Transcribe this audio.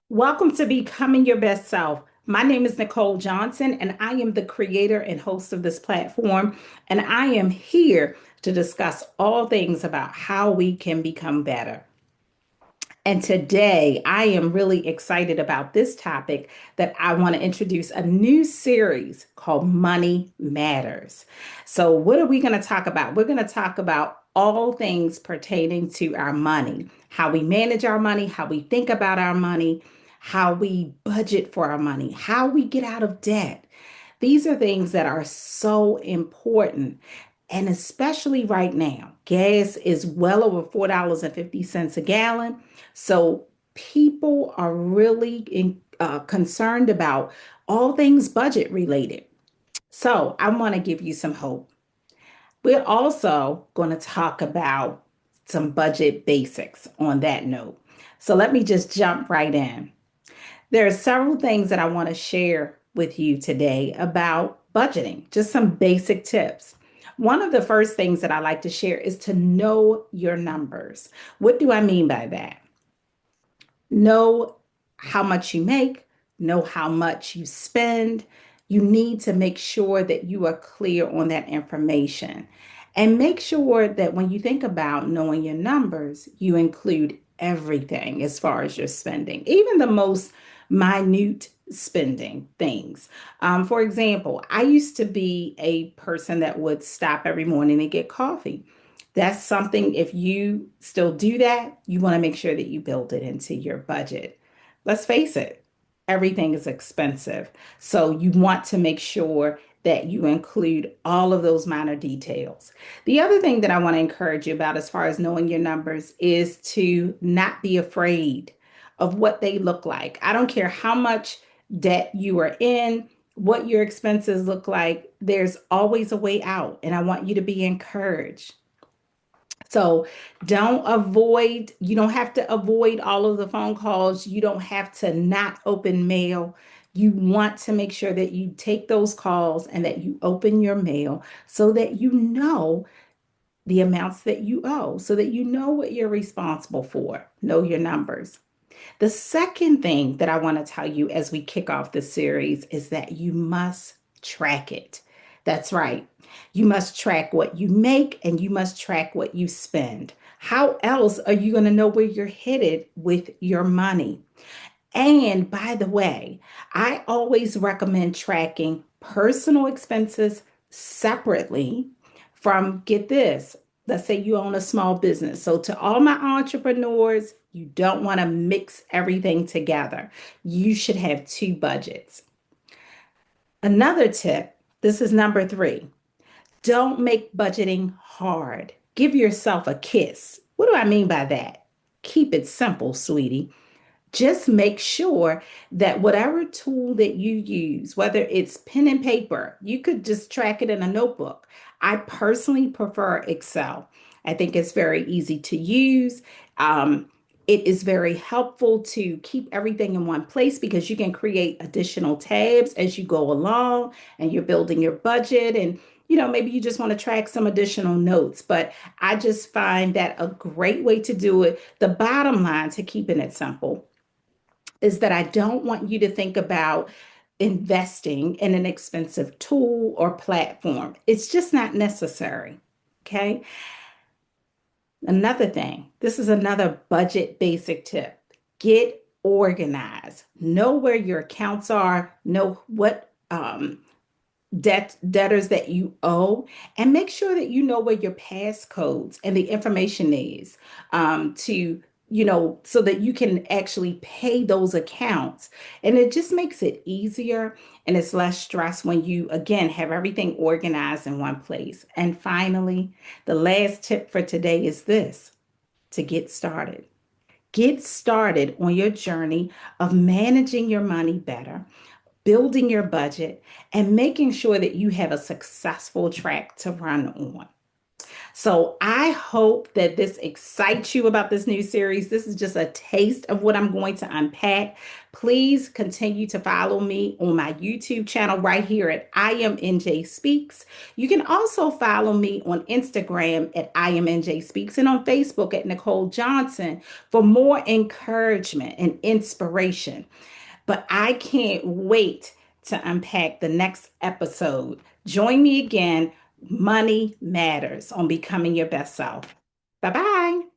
Welcome to Becoming Your Best Self. My name is Nicole Johnson, and I am the creator and host of this platform. And I am here to discuss all things about how we can become better. And today, I am really excited about this topic that I want to introduce a new series called Money Matters. So, what are we going to talk about? We're going to talk about all things pertaining to our money, how we manage our money, how we think about our money, how we budget for our money, how we get out of debt. These are things that are so important. And especially right now, gas is well over $4.50 a gallon. So people are really concerned about all things budget related. So I want to give you some hope. We're also going to talk about some budget basics on that note. So let me just jump right in. There are several things that I want to share with you today about budgeting, just some basic tips. One of the first things that I like to share is to know your numbers. What do I mean by that? Know how much you make, know how much you spend. You need to make sure that you are clear on that information. And make sure that when you think about knowing your numbers, you include everything as far as your spending, even the most minute spending things. For example, I used to be a person that would stop every morning and get coffee. That's something, if you still do that, you want to make sure that you build it into your budget. Let's face it, everything is expensive. So you want to make sure that you include all of those minor details. The other thing that I want to encourage you about as far as knowing your numbers is to not be afraid of what they look like. I don't care how much debt you are in, what your expenses look like, there's always a way out. And I want you to be encouraged. So you don't have to avoid all of the phone calls. You don't have to not open mail. You want to make sure that you take those calls and that you open your mail so that you know the amounts that you owe, so that you know what you're responsible for. Know your numbers. The second thing that I want to tell you as we kick off this series is that you must track it. That's right. You must track what you make and you must track what you spend. How else are you going to know where you're headed with your money? And by the way, I always recommend tracking personal expenses separately from, get this, let's say you own a small business. So, to all my entrepreneurs, you don't want to mix everything together. You should have two budgets. Another tip, this is number three, don't make budgeting hard. Give yourself a kiss. What do I mean by that? Keep it simple, sweetie. Just make sure that whatever tool that you use, whether it's pen and paper, you could just track it in a notebook. I personally prefer Excel. I think it's very easy to use. Um, it is very helpful to keep everything in one place because you can create additional tabs as you go along and you're building your budget. And, maybe you just want to track some additional notes. But I just find that a great way to do it. The bottom line to keeping it simple is that I don't want you to think about investing in an expensive tool or platform. It's just not necessary. Okay. Another thing, this is another budget basic tip. Get organized. Know where your accounts are, know what debtors that you owe, and make sure that you know where your passcodes and the information is to so that you can actually pay those accounts. And it just makes it easier and it's less stress when you again have everything organized in one place. And finally, the last tip for today is this: to get started. Get started on your journey of managing your money better, building your budget, and making sure that you have a successful track to run on. So I hope that this excites you about this new series. This is just a taste of what I'm going to unpack. Please continue to follow me on my YouTube channel right here at I am NJ Speaks. You can also follow me on Instagram at I am NJ Speaks and on Facebook at Nicole Johnson for more encouragement and inspiration. But I can't wait to unpack the next episode. Join me again. Money matters on becoming your best self. Bye bye.